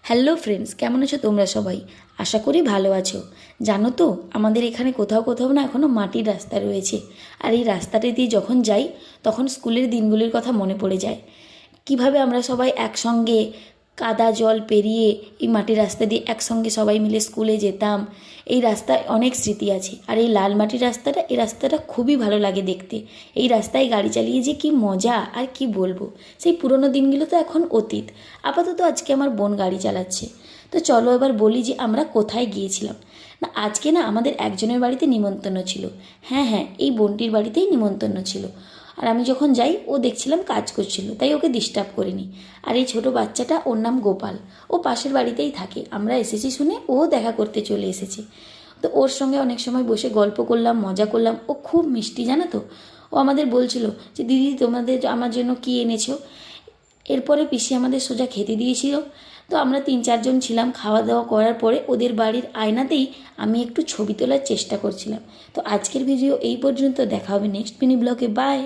Hello friends, কেমন আছো তোমরা সবাই? আশা করি ভালো আছো। জানো তো, আমাদের এখানে কোথাও কোথাও না এখনও মাটির রাস্তা রয়েছে। আর এই রাস্তাটা দিয়ে যখন যাই তখন স্কুলের দিনগুলির কথা মনে পড়ে যায়। কিভাবে আমরা সবাই একসঙ্গে কাদা জল পেরিয়ে এই মাটির রাস্তা দিয়ে একসঙ্গে সবাই মিলে স্কুলে যেতাম। এই রাস্তায় অনেক স্মৃতি আছে। আর এই লাল মাটির রাস্তাটা, এই রাস্তাটা খুবই ভালো লাগে দেখতে। এই রাস্তায় গাড়ি চালিয়ে যে কি মজা আর কি বলবো। সেই পুরনো দিনগুলো তো এখন অতীত। আপাতত আজকে আমার বোন গাড়ি চালাচ্ছে। তো চলো এবার বলি যে আমরা কোথায় গিয়েছিলাম। না, আজকে না আমাদের একজনের বাড়িতে নিমন্ত্রণ ছিল। হ্যাঁ হ্যাঁ, এই বোনটির বাড়িতেই নিমন্ত্রণ ছিল। আর আমি যখন যাই ও দেখছিলাম কাজ করছিল, তাই ওকে ডিস্টার্ব করিনি। আর এই ছোট বাচ্চাটা, ওর নাম গোপাল, ও পাশের বাড়িতেই থাকে। আমরা এসেছি শুনে ও দেখা করতে চলে এসেছে। তো ওর সঙ্গে অনেক সময় বসে গল্প করলাম, মজা করলাম। ও খুব মিষ্টি, জানো তো। ও আমাদের বলছিল যে দিদি তোমাদের আমার জন্য কী এনেছো। এরপরে পিসি আমাদের সোজা খেতে দিয়েছিল। তো আমরা 3-4 জন ছিলাম। খাওয়া দাওয়া করার পরে ওদের বাড়ির আয়নাতেই আমি একটু ছবি তোলার চেষ্টা করছিলাম। তো আজকের ভিডিও এই পর্যন্ত। দেখা হবে নেক্সট মিনি ব্লগে। বাই।